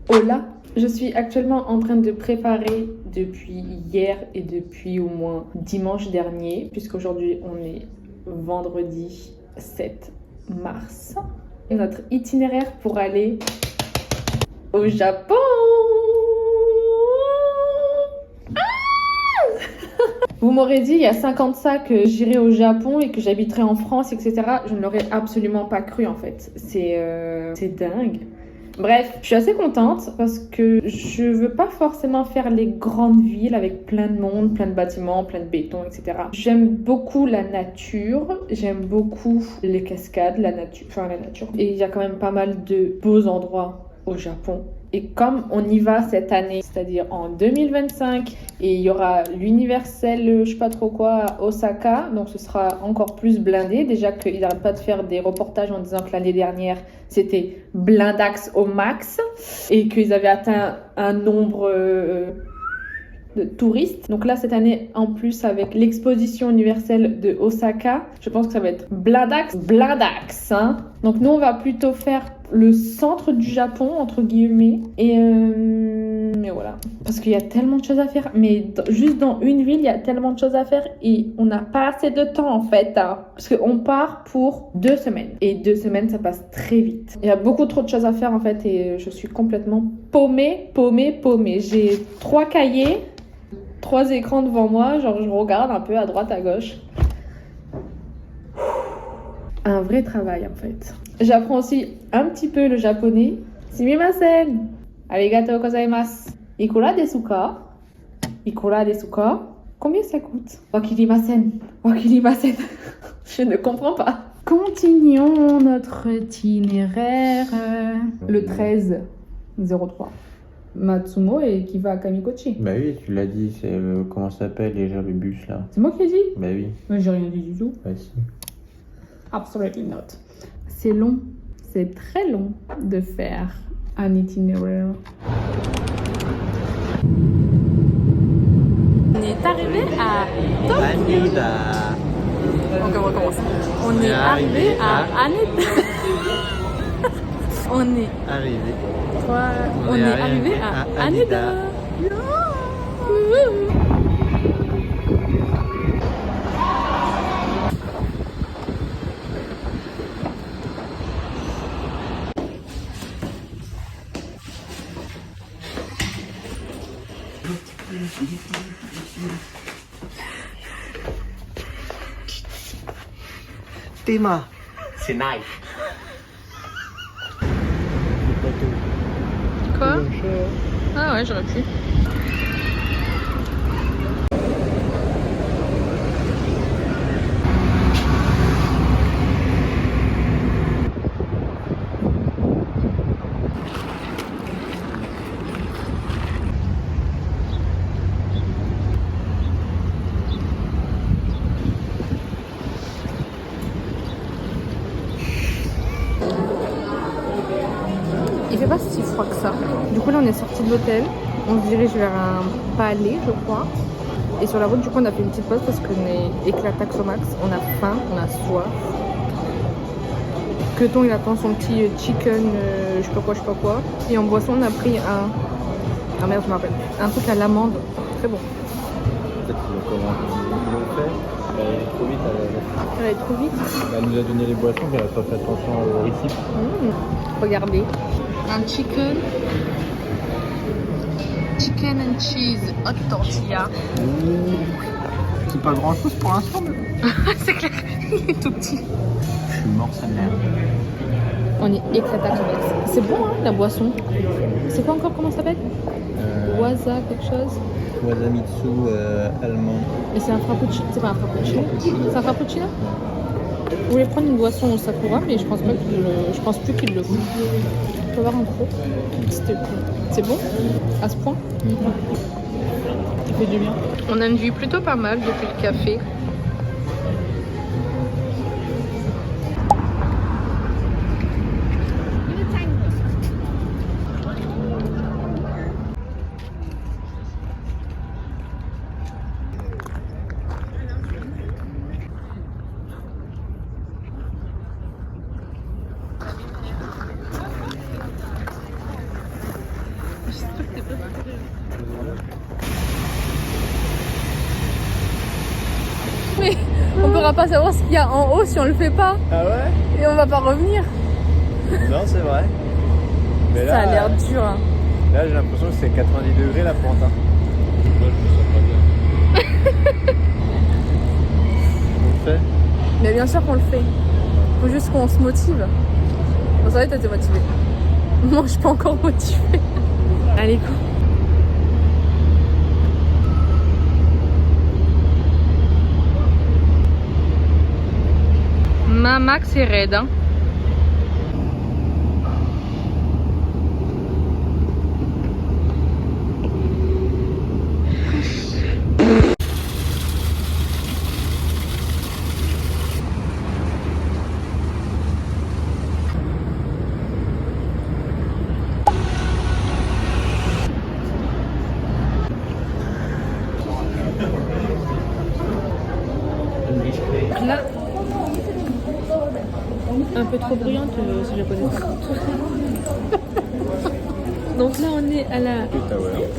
Hola! Je suis actuellement en train de préparer depuis hier et depuis au moins dimanche dernier, puisqu'aujourd'hui on est vendredi 7 mars, notre itinéraire pour aller au Japon! Vous m'aurez dit il y a 50 ça que j'irais au Japon et que j'habiterais en France, etc. Je ne l'aurais absolument pas cru en fait. C'est dingue. Bref, je suis assez contente parce que je veux pas forcément faire les grandes villes avec plein de monde, plein de bâtiments, plein de béton, etc. J'aime beaucoup la nature, j'aime beaucoup les cascades, la nature. Et il y a quand même pas mal de beaux endroits au Japon. Et comme on y va cette année, c'est-à-dire en 2025, et il y aura l'Universel, je sais pas trop quoi, à Osaka, donc ce sera encore plus blindé. Déjà qu'ils n'arrêtent pas de faire des reportages en disant que l'année dernière, c'était blindax au max, et qu'ils avaient atteint un nombre de touristes. Donc là, cette année, en plus, avec l'exposition universelle de Osaka, je pense que ça va être blindax, hein. Donc nous, on va plutôt faire le centre du Japon, entre guillemets, et mais voilà, parce qu'il y a tellement de choses à faire, mais juste dans une ville, il y a tellement de choses à faire et on n'a pas assez de temps en fait, hein, parce qu'on part pour 2 semaines, et 2 semaines, ça passe très vite. Il y a beaucoup trop de choses à faire en fait, et je suis complètement paumée. J'ai 3 cahiers, 3 écrans devant moi, genre je regarde un peu à droite, à gauche. Un vrai travail en fait. J'apprends aussi un petit peu le japonais. Sumimasen, arigatou gozaimasu. Ikura desu ka? Ikura desu ka? Combien ça coûte? Wakirimasen. Je ne comprends pas. Continuons notre itinéraire. Le 13-03. Matsumo et qui va à Kamikochi. Bah oui, tu l'as dit, c'est comment ça s'appelle déjà le bus là? C'est moi qui ai dit? Bah oui. Mais j'ai rien dit du tout. Bah si. Absolutely not. C'est long, c'est très long de faire un itinéraire. On est arrivé à Tokyo. Haneda. Donc on recommence. On est arrivé à Haneda. On est arrivé à Haneda. Théma. C'est nice. Quoi? Ah ouais, j'aurais pu. Il fait pas si froid que ça. Du coup là on est sorti de l'hôtel, on se dirige vers un palais je crois. Et sur la route du coup on a fait une petite pause parce qu'on est éclatax au max. On a faim, on a soif. Queton il attend son petit chicken je sais pas quoi. Et en boisson on a pris un... Ah merde je me rappelle. Un truc à l'amande, très bon. Peut-être qu'ils l'ont fait. Elle est trop vite. Elle est trop vite. Elle nous a donné les boissons, mais elle n'a pas fait attention au récip. Regardez. Un chicken and cheese hot tortilla. C'est pas grand chose pour l'instant, mais bon. C'est clair, il est tout petit. Je suis mort sa mère. On est éclatax. C'est bon hein, la boisson. C'est quoi encore, comment ça s'appelle? Waza quelque chose. Wasamitsu allemand. Et c'est un frappuccino. C'est pas un frappuccino. C'est un frappuccino. Vous voulez prendre une boisson au Sakura, mais je pense plus qu'il le font. Je peux voir un gros. C'est bon à ce point. Ça fait du bien. On a une vue plutôt pas mal depuis le café. pourra pas savoir ce qu'il y a en haut si on le fait pas. Ah ouais? Et on va pas revenir. Non, c'est vrai. Mais Ça a l'air dur. Hein. Là, j'ai l'impression que c'est 90 degrés la pente. Hein. Moi, je me sens pas bien. On le fait? Mais bien sûr qu'on le fait. Faut juste qu'on se motive. Bon, ça va, t'es motivé. Moi, je suis pas encore motivée. Allez, go. Ma max est raide. Hein. Là, un peu trop bruyante si japonaise. Donc là on est à la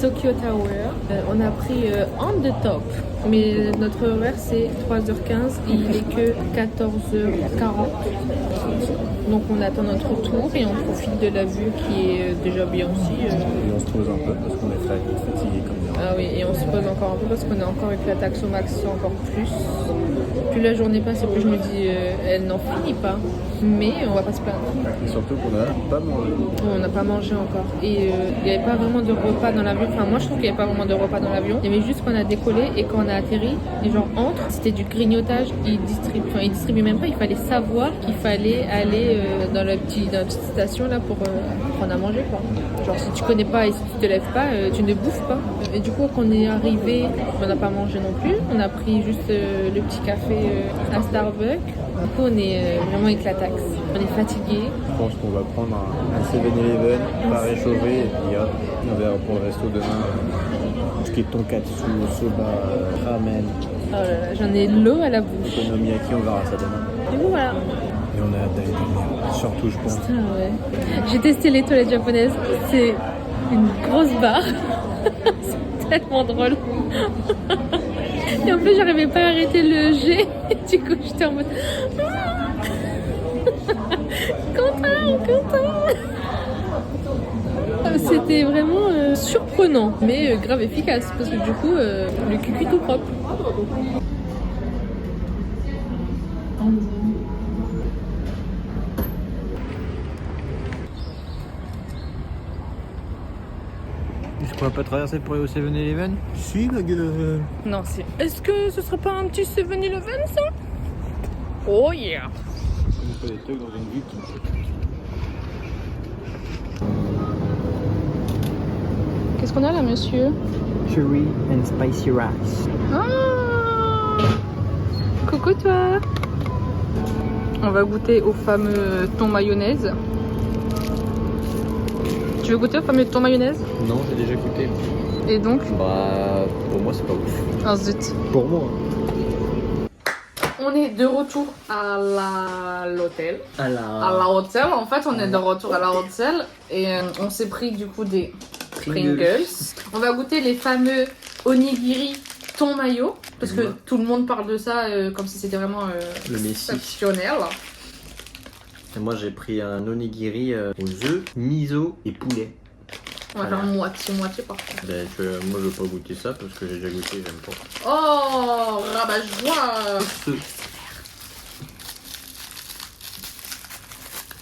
Tokyo Tower. On a pris on the top. Mais notre horaire c'est 3h15 et il est que 14h40. Donc on attend notre tour et on profite de la vue qui est déjà bien aussi. Et on se pose un peu parce qu'on est fatigué comme ça. Ah oui, et on se pose encore un peu parce qu'on est encore avec la taxe au max encore plus. Plus la journée passe et plus je me dis elle n'en finit pas. Mais on va pas se plaindre. Et surtout qu'on n'a pas mangé. On n'a pas mangé encore. Et il n'y avait pas vraiment de repas dans l'avion. Enfin moi je trouve qu'il n'y avait pas vraiment de repas dans l'avion. Il y avait juste qu'on a décollé et quand on a atterri, les gens entrent, c'était du grignotage. Ils distribuaient même pas, il fallait savoir qu'il fallait aller dans la petite station là pour prendre à manger quoi. Genre si tu connais pas et si tu te lèves pas, tu ne bouffes pas. Et du coup quand on est arrivé, on n'a pas mangé non plus. On a pris juste le petit café à Starbucks. Du coup on est vraiment éclataxe. On est fatigué. Je pense qu'on va prendre un 7-Eleven, pas réchauffer et puis hop, on verra pour le resto demain. Ce qui est tonkatsu, soba, ramen. Oh là là, j'en ai l'eau à la bouche. Okonomiyaki, on verra ça demain. Et bon, voilà. Et on a hâte d'aller dormir, surtout je pense. Putain, ouais. J'ai testé les toilettes japonaises. C'est une grosse barre. C'est tellement drôle. Et en plus, j'arrivais pas à arrêter le jet. Et du coup, j'étais en mode. Content. C'était vraiment surprenant, mais grave efficace. Parce que du coup, le cucu tout propre. Est-ce qu'on va pas traverser pour aller au 7-Eleven? Si, ma gueule. Non, c'est. Est-ce que ce serait pas un petit 7-Eleven ça? Oh yeah! On fait des trucs dans une butte. Qu'est-ce qu'on a là, monsieur? Curry and spicy rice. Ah! Coucou toi! On va goûter au fameux thon mayonnaise. Tu veux goûter au fameux thon mayonnaise? Non, j'ai déjà goûté. Et donc? Bah, pour moi, c'est pas ouf. Ah zut! Pour moi. On est de retour à l'hôtel. À la hôtel, en fait, on est de retour à la hôtel et on s'est pris du coup des Pringles. On va goûter les fameux onigiri thon mayo parce que tout le monde parle de ça comme si c'était vraiment le messi. exceptionnel. Et moi, j'ai pris un onigiri aux œufs, miso et poulet. On va faire moitié par contre. Ben, moi, je veux pas goûter ça parce que j'ai déjà goûté, j'aime pas. Oh, rabat-joie!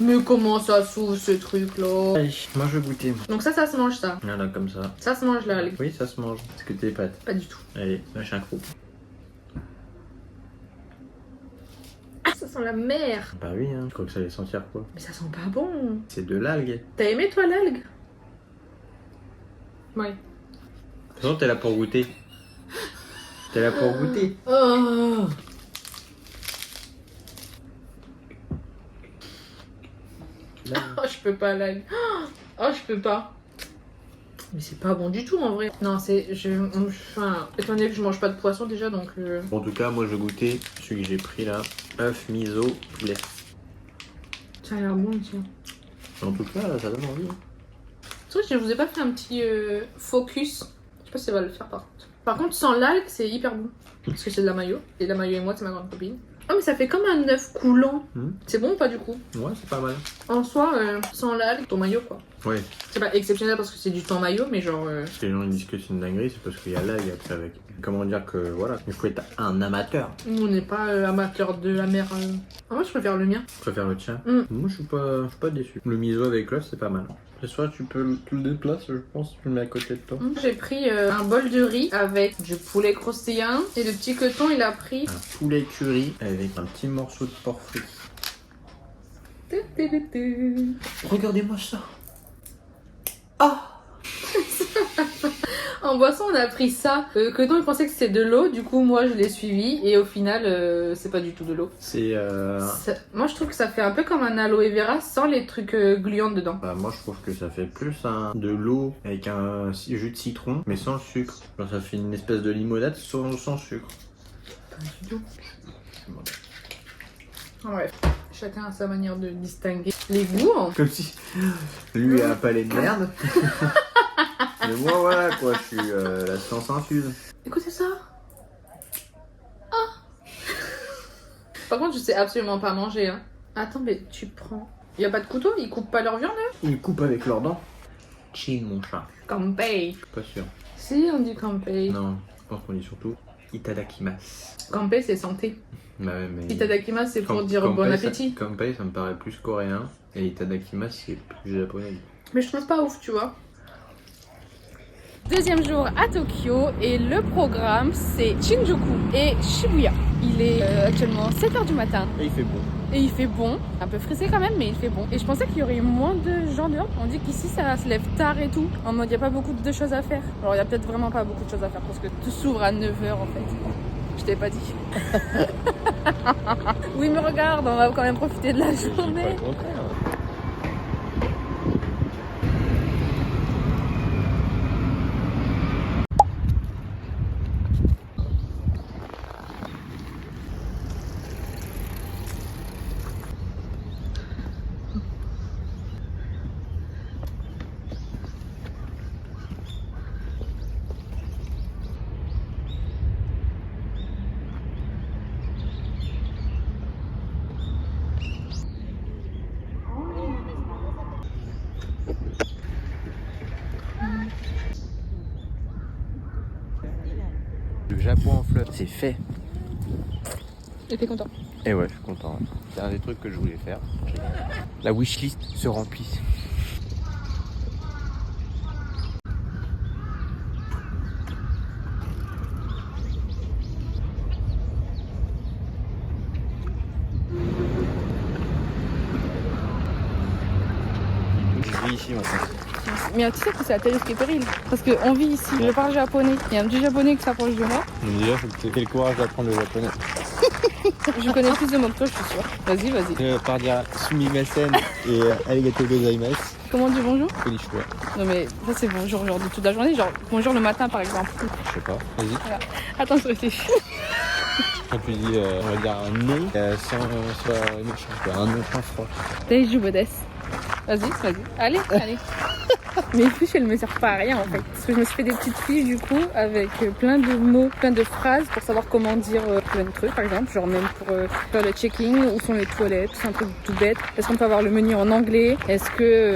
Mais comment ça s'ouvre ce truc là? Allez, moi je veux goûter. Donc ça se mange ça. Voilà, comme ça. Ça se mange là, Alex. Oui, ça se mange. Est-ce que t'es prête? Pas du tout. Allez, lâche un croc. Ah, ça sent la mer. Bah oui, hein. Je crois que ça allait sentir quoi? Mais ça sent pas bon. C'est de l'algue. T'as aimé toi l'algue? Oui. De toute façon, t'es là pour goûter. T'es là pour goûter. Oh. Oh, je peux pas l'algue. Oh, je peux pas. Mais c'est pas bon du tout en vrai. Non, c'est. Enfin, étant donné que je mange pas de poisson déjà, donc. En tout cas, moi je veux goûter celui que j'ai pris là. œuf, miso, poulet. Ça a l'air bon, tiens. En tout cas, ça donne envie. C'est vrai que je vous ai pas fait un petit focus. Je sais pas si ça va le faire par contre. Par contre, sans l'algue, c'est hyper bon. Parce que c'est de la mayo. Et la mayo et moi, c'est ma grande copine. Ah, mais ça fait comme un œuf coulant. C'est bon ou pas du coup? Ouais, c'est pas mal. En soi, sans l'algue, ton maillot quoi. Ouais. C'est pas exceptionnel parce que c'est du thon maillot, mais genre. Si les gens ils disent que c'est une dinguerie, c'est parce qu'il y a l'algue après avec. Comment dire que voilà, il faut être un amateur. Nous, on n'est pas amateurs de la mer. Ah, moi, je préfère le mien. Je préfère le tien. Mm. Moi, je suis pas déçu. Le miso avec l'œuf, c'est pas mal. Ce soir, tu le déplaces, je pense. Tu le mets à côté de toi. J'ai pris un bol de riz avec du poulet croustillant et le petit coton, il a pris. Un poulet curry avec un petit morceau de porc frit. Regardez-moi ça. Ah. En boisson, on a pris ça. Coton, il pensait que c'était de l'eau, du coup, moi, je l'ai suivi et au final, c'est pas du tout de l'eau. C'est. Moi, je trouve que ça fait un peu comme un aloe vera sans les trucs gluants dedans. Bah, moi, je trouve que ça fait plus de l'eau avec un jus de citron, mais sans le sucre. Genre, ça fait une espèce de limonade sans sucre. Pas du tout. Bref, chacun a sa manière de distinguer les goûts. Comme si lui a un palais de merde. Mais moi, voilà quoi, je suis la science infuse. Écoutez ça. Ah. Par contre, je sais absolument pas manger. Hein. Attends, mais tu prends. Y a pas de couteau? Ils coupent pas leur viande là? Ils coupent avec leurs dents. Chin, mon chat. Kampei. Je suis pas sûr. Si, on dit kampei. Non, je pense qu'on dit surtout Itadakimasu. Kampei, c'est santé. Bah ouais, mais. Itadakimasu, c'est pour dire bon appétit. Kampei, ça me paraît plus coréen. Et Itadakimasu, c'est plus japonais. Mais je trouve pas ouf, tu vois. Deuxième jour à Tokyo et le programme c'est Shinjuku et Shibuya. Il est actuellement 7h du matin Et il fait beau. et il fait bon, un peu frisé quand même mais il fait bon. Et je pensais qu'il y aurait moins de gens dehors. On dit qu'ici ça se lève tard et tout, en mode il n'y a pas beaucoup de choses à faire. Alors il y a peut-être vraiment pas beaucoup de choses à faire parce que tout s'ouvre à 9h en fait. Je t'ai pas dit. Oui mais regarde, on va quand même profiter de la journée. Le Japon en fleurs, c'est fait. Et t'es content? Et ouais, je suis content. Ouais. C'est un des trucs que je voulais faire. La wishlist se remplit. Je vis ici maintenant. Mais tu sais que c'est à tel risque et péril. Parce qu'on vit ici, je parle japonais. Il y a un petit japonais qui s'approche de moi. Déjà, faut que tu aies le courage d'apprendre le japonais. Je connais plus de mots que toi, je suis sûre. Vas-y, vas-y. Par dire sumimasen et arigato gozaimasu. Comment on dit bonjour? Konnichiwa. Non mais ça c'est bonjour genre de toute la journée, genre bonjour le matin par exemple. Je sais pas, vas-y. Attends, je réfléchis. Quand tu dis, on va dire un nom sans méchant, quoi. Un nom sans froid. Daiju Bodes. Vas-y. Allez. Mais les fiches, elles me servent pas à rien en fait. Parce que je me suis fait des petites fiches du coup avec plein de mots, plein de phrases pour savoir comment dire plein de trucs par exemple. Genre même pour faire le checking, où sont les toilettes, c'est un truc tout bête. Est-ce qu'on peut avoir le menu en anglais? Est-ce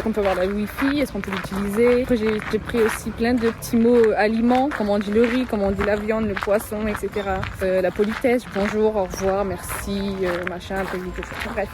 qu'on peut avoir la wifi? Est-ce qu'on peut l'utiliser? Après j'ai pris aussi plein de petits mots aliments, comment on dit le riz, comment on dit la viande, le poisson, etc. La politesse, bonjour, au revoir, merci, machin, un peu vite, etc. Bref.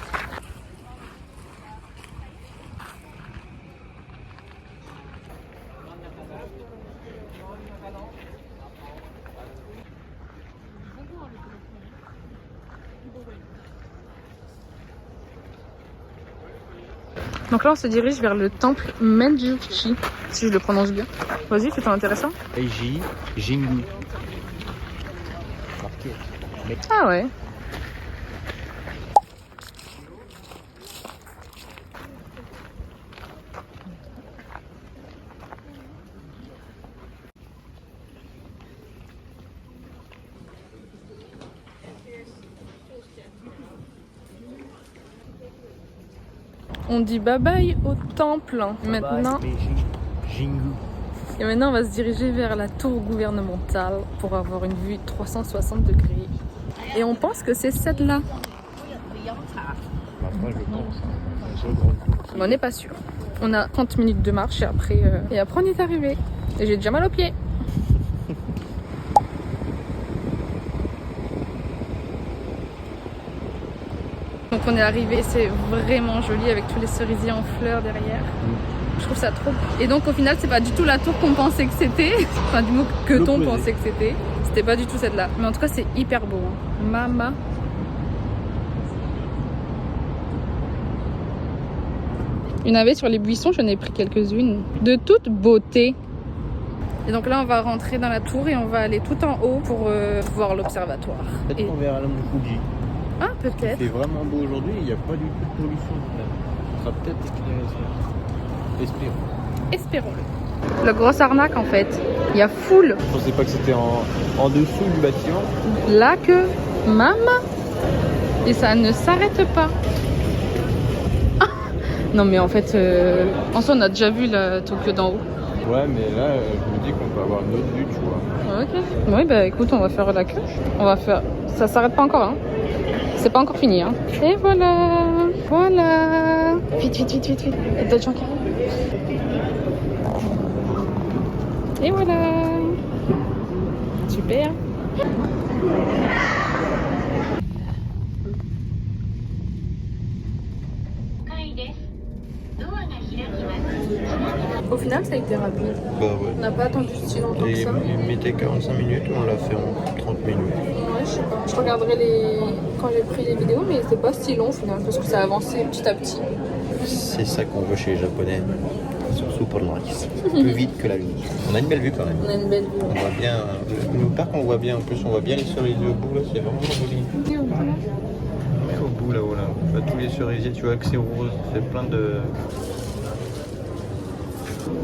Donc là on se dirige vers le temple Menjuchi, si je le prononce bien. Vas-y, c'est pas intéressant. Eiji Jingu. Ah ouais. On dit bye bye au temple. Maintenant, Jingu. et maintenant, on va se diriger vers la tour gouvernementale pour avoir une vue 360 degrés. Et on pense que c'est celle-là. Après, je pense. La seule grande course. Mais on n'est pas sûr. On a 30 minutes de marche et après on est arrivé. Et j'ai déjà mal aux pieds. Donc on est arrivé, c'est vraiment joli avec tous les cerisiers en fleurs derrière. Je trouve ça trop beau. Et donc au final c'est pas du tout la tour qu'on pensait que c'était. Enfin du mot que ton pensait que c'était. C'était pas du tout celle-là. Mais en tout cas c'est hyper beau. Hein. Mama. Il y en avait sur les buissons, j'en ai pris quelques-unes. De toute beauté. Et donc là on va rentrer dans la tour et on va aller tout en haut pour voir l'observatoire. Peut-être qu'on verra le Mont Fuji. Ah peut-être. Il fait vraiment beau aujourd'hui, il n'y a pas du tout de pollution. Ça sera peut-être éclairé ça. Espérons. Espérons-le. La grosse arnaque en fait. Il y a full. Je pensais pas que c'était en dessous du bâtiment. Là que maman. Et ça ne s'arrête pas. Ah non mais en fait, en soi on a déjà vu la Tokyo d'en haut. Ouais, mais là, je me dis qu'on peut avoir une autre vue, tu vois. Ok. Oui bah écoute, on va faire la queue. On va faire. Ça s'arrête pas encore hein. C'est pas encore fini hein. Et voilà. Voilà. Vite, vite, vite, vite, vite. Il y a d'autres gens qui arrivent. Et voilà. Super. Au final, ça a été rapide. Bah On ouais. n'a pas attendu si longtemps que Et ça. il mettait 45 minutes, on l'a fait en 30 minutes. Ouais, je sais pas. Je regarderai quand j'ai pris les vidéos, mais c'était pas si long au final parce que ça a avancé petit à petit. C'est ça qu'on voit chez les Japonais. Surtout pour le rice. Plus vite que la lumière. On a une belle vue quand même. On a une belle vue. On voit bien. Le parc, on voit bien. En plus, on voit bien les cerisiers au bout là. C'est vraiment joli. Mais au bout là-haut là. Enfin, tous les cerisiers, tu vois que c'est rose. C'est plein de.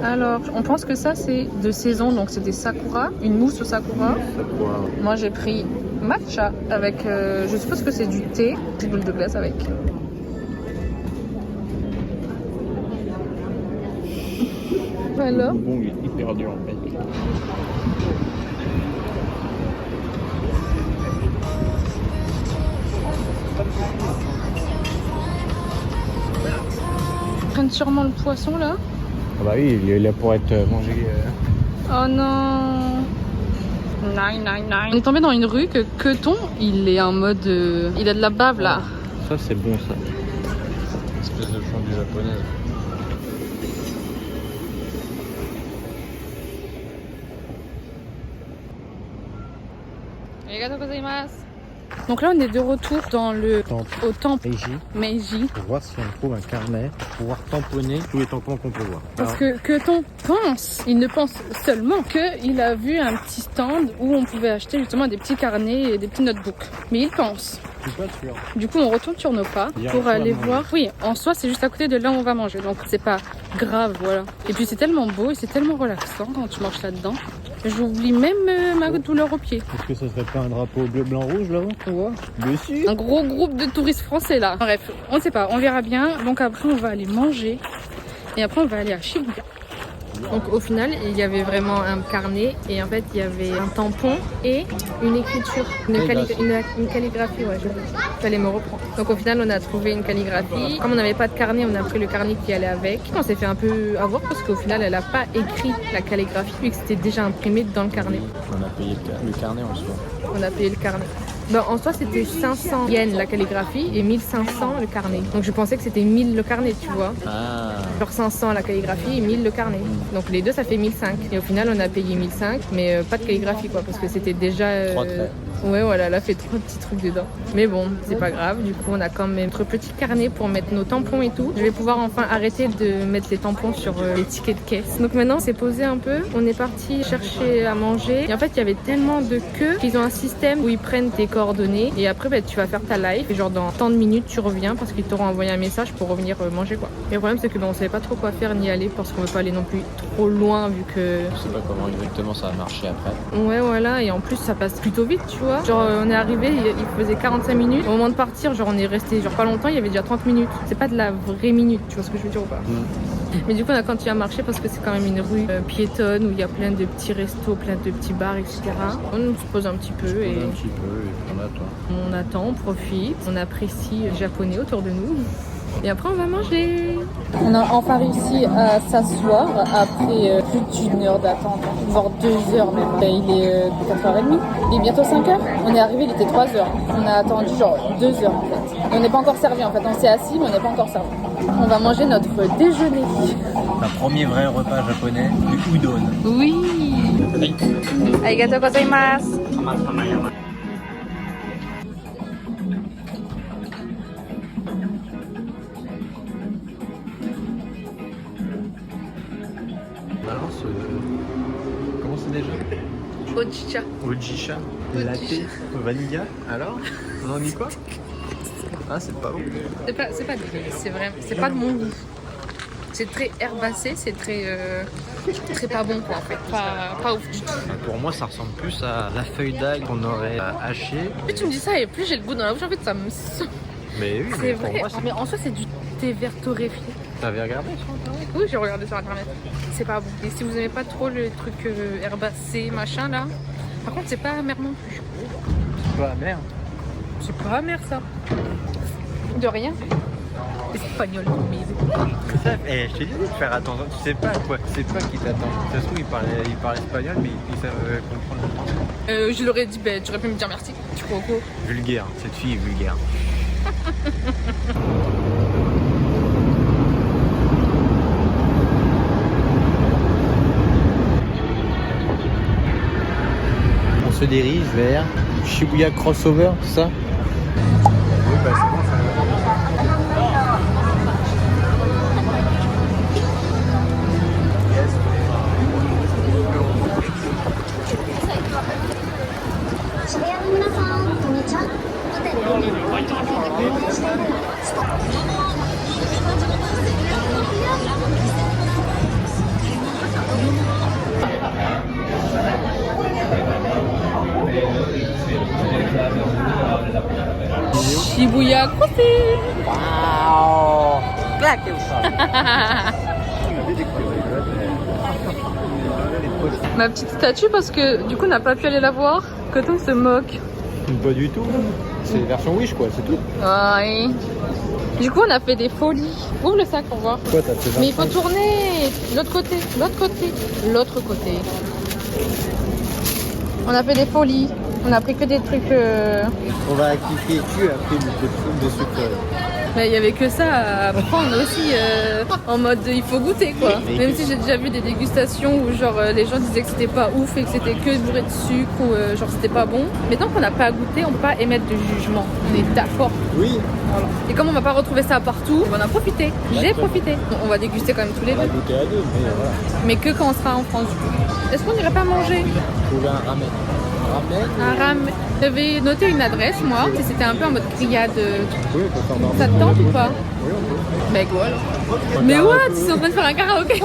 Alors, on pense que ça c'est de saison, donc c'est des sakura, une mousse au sakura. Moi j'ai pris matcha avec, je suppose que c'est du thé, petite boule de glace avec. Alors, Bon, il est hyper dur en fait. ils prennent sûrement le poisson là. Ah bah oui, il est là pour être mangé. Oh non. Nine, nine, nine. On est tombé dans une rue que Queton, il est en mode, il a de la bave là. Ça c'est bon ça. Espèce de fondue japonaise. Arigatou gozaimasu. Donc là on est de retour dans au temple Meiji. Pour voir si on trouve un carnet pour pouvoir tamponner tous les tampons qu'on peut voir. Parce que Queton pense, il ne pense seulement qu'il a vu un petit stand où on pouvait acheter justement des petits carnets et des petits notebooks. Mais il pense. Je suis pas sûr. Du coup on retourne sur nos pas pour aller voir. Oui, en soi c'est juste à côté de là où on va manger. Donc c'est pas grave, voilà. Et puis c'est tellement beau et c'est tellement relaxant quand tu marches là-dedans. J'oublie même ma douleur au pied. Est-ce que ça serait pas un drapeau bleu, blanc, rouge là-haut qu'on voit dessus? Un gros groupe de touristes français là. Bref, on ne sait pas, on verra bien. Donc après on va aller manger et après on va aller à Shibuya. Donc au final il y avait vraiment un carnet et en fait il y avait un tampon et une écriture, une calligraphie, ouais, j'allais me reprendre. Donc au final on a trouvé une calligraphie. Comme on n'avait pas de carnet, on a pris le carnet qui allait avec. On s'est fait un peu avoir parce qu'au final elle n'a pas écrit la calligraphie vu que c'était déjà imprimé dans le carnet. On a payé le carnet en soi. On a payé le carnet. Ben, en soi c'était 500 yens la calligraphie et 1500 le carnet. Donc je pensais que c'était 1000 le carnet, tu vois. Ah. Genre 500 la calligraphie et 1000 le carnet. Donc les deux ça fait 1005. Et au final on a payé 1005 mais pas de calligraphie quoi parce que c'était déjà... 3 traits. Ouais voilà, elle a fait 3 petits trucs dedans. Mais bon, c'est pas grave. Du coup on a quand même notre petit carnet pour mettre nos tampons et tout. Je vais pouvoir enfin arrêter de mettre les tampons sur les tickets de caisse. Donc maintenant c'est posé un peu. On est parti chercher à manger. Et en fait il y avait tellement de queues qu'ils ont un système où ils prennent tes coordonnées et après tu vas faire ta live et genre dans tant de minutes tu reviens parce qu'ils t'auront envoyé un message pour revenir manger quoi. Et le problème c'est que on savait pas trop quoi faire ni aller parce qu'on veut pas aller non plus trop loin vu que... Je sais pas comment exactement ça va marcher après. Ouais voilà, et en plus ça passe plutôt vite tu vois. Genre on est arrivé, il faisait 45 minutes. Au moment de partir, genre on est resté genre pas longtemps, il y avait déjà 30 minutes. C'est pas de la vraie minute, tu vois ce que je veux dire ou pas? Mais du coup, on a continué à marcher parce que c'est quand même une rue piétonne où il y a plein de petits restos, plein de petits bars, etc. On se pose un petit peu et Un petit peu et puis on attend. on attend, on profite, on apprécie le japonais autour de nous. Et après, on va manger. On a enfin réussi à s'asseoir après plus d'une heure d'attente, voire 2 heures même. Il est 4h30, il est bientôt 5h. On est arrivé, il était 3h. On a attendu genre 2 heures en fait. Et on n'est pas encore servi en fait. On s'est assis, mais on n'est pas encore servi. On va manger notre déjeuner. Un premier vrai repas japonais, du udon. Oui. Arigatou gozaimasu. Balance, comment c'est déjà? Ojicha. Ojicha, latte, vanilla. Alors, on en dit quoi? Ah, c'est pas bon. C'est pas dégueulasse, c'est vrai, c'est pas de mon goût. C'est très herbacé, c'est très pas bon quoi en fait, pas ouf du tout. Pour moi, ça ressemble plus à la feuille d'ail qu'on aurait hachée. Plus tu me dis ça et plus j'ai le goût dans la bouche, en fait ça me saoule. Mais oui, C'est mais pour vrai, moi, mais en soi c'est du thé vert torréfié. t'avais regardé sur internet? Oui, j'ai regardé sur internet. C'est pas bon. Et si vous aimez pas trop le truc herbacé machin là, par contre c'est pas amer non plus. C'est pas amer. C'est pas amer ça. De rien. Espagnol, mais Ça, je t'ai dit de faire attention, tu sais pas quoi, tu sais pas qui t'attend. Ça se trouve, il parle espagnol, mais ils savent comprendre. je leur ai dit, tu aurais pu me dire merci. Tu crois quoi? Vulgaire, cette fille est vulgaire. On se dirige vers Shibuya Crossover, c'est ça? Oui, bah c'est bon, ça. Shibuya Crossing. Wow! Ma petite statue parce que du coup on n'a pas pu aller la voir. Coton se moque. Pas du tout. C'est version Wish quoi, c'est tout. Ouais. Du coup on a fait des folies. Ouvre le sac pour voir. Quoi, t'as fait Mais il faut tourner l'autre côté, l'autre côté. On a fait des folies. On a pris que des trucs. On va kiffer tu après le truc de sucre. Mais il y avait que ça à prendre aussi en mode il faut goûter quoi. Mais Même si j'ai déjà vu des dégustations où genre les gens disaient que c'était pas ouf et que c'était que bourré de sucre ou genre c'était pas bon. Mais tant qu'on n'a pas goûté, on peut pas émettre de jugement. On est d'accord. Oui. Voilà. Et comme on va pas retrouver ça partout, on a profité. J'ai profité. Bon, on va déguster quand même tous les On va deux. goûter à deux, mais voilà. Mais que quand on sera en France du coup. Est-ce qu'on irait pas manger Trouver un ramen. un ramen? J'avais noté une adresse moi, et c'était un peu en mode grillade. Oui, on peut faire un Ça te tente ou pas? Oui, on peut. Mais quoi alors? Mais what? Ils sont en train de faire un karaoké.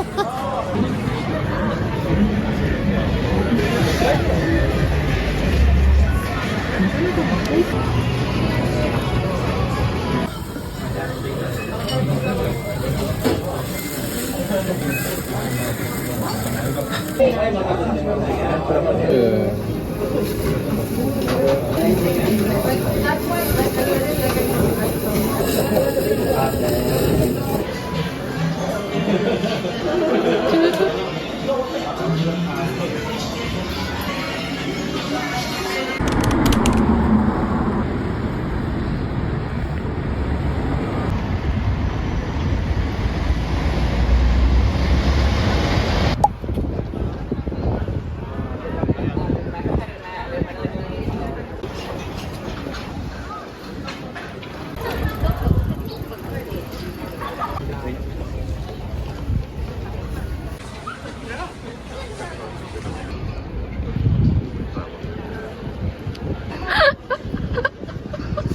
Tu veux tout?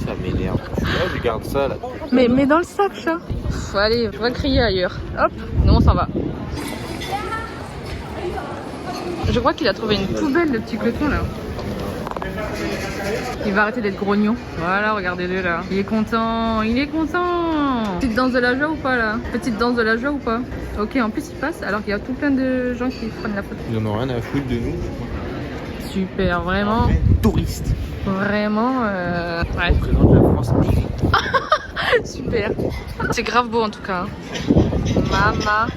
Ça m'énerve. Je garde ça là. Mais dans le sac, chat. Allez, on va crier ailleurs. Hop, nous on s'en va. Je crois qu'il a trouvé une poubelle, le petit coton là. Il va arrêter d'être grognon. Voilà, regardez-le là. Il est content, il est content. C'est dans danse de la joie ou pas là? Petite danse de la joie ou pas? Ok, en plus il passe alors qu'il y a tout plein de gens qui prennent la photo. Ils en ont rien à foutre de nous. Super, vraiment. Touristes. Vraiment. On Ouais. présente la France. Super. C'est grave beau en tout cas. Mama.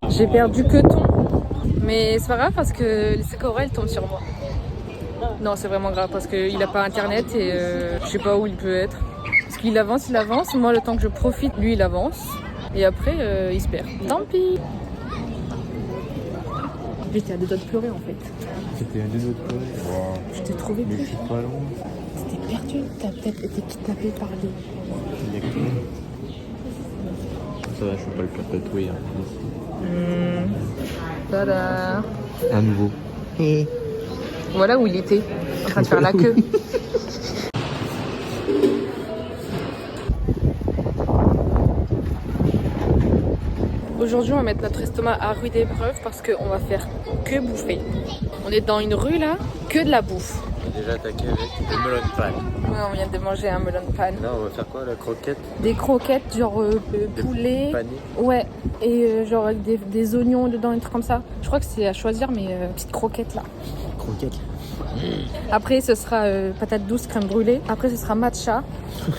J'ai perdu que ton, mais c'est pas grave parce que les Sephora, elles tombent sur moi. Non, c'est vraiment grave parce qu'il a pas internet et je sais pas où il peut être. Parce qu'il avance, moi le temps que je profite, lui il avance et après il se perd. Tant pis. J'étais à deux doigts de pleurer en fait. C'était un des autres pleurer. Wow. Je t'ai trouvé Mais plus. je suis pas loin. T'étais perdu, t'as peut-être été kidnappé par des... Ça va, je suis pas le pire tatoué. Hein. Tada. À nouveau. Voilà où il était, en train de faire la queue. Aujourd'hui, on va mettre notre estomac à rude épreuve parce qu'on va faire que bouffer. On est dans une rue là, que de la bouffe. On a déjà attaqué avec des melon pan. Ouais, on vient de manger un melon pan. Là, on va faire quoi, la croquette? Des croquettes, genre poulet. Pané. Ouais, et genre avec des oignons dedans, des trucs comme ça. Je crois que c'est à choisir, mais petite croquette là. Croquette. Après, ce sera patate douce, crème brûlée. Après, ce sera matcha.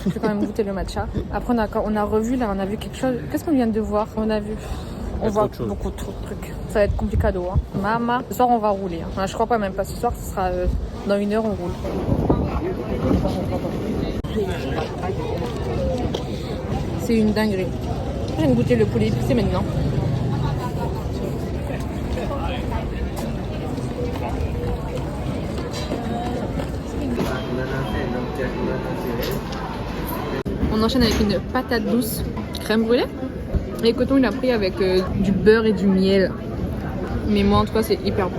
Je vais quand même goûter le matcha. Après, on a revu là, on a vu quelque chose. Qu'est-ce qu'on vient de voir? On a vu. On voit beaucoup de trucs. Ça va être complicado. Hein. Mama. Ce soir, on va rouler. Hein. Enfin, je crois pas même pas ce soir. Ce sera dans 1 heure, on roule. C'est une dinguerie. Je viens de goûter le poulet épicé maintenant. On enchaîne avec une patate douce, crème brûlée. Et Coton, il a pris avec du beurre et du miel. Mais moi, en tout cas, c'est hyper bon.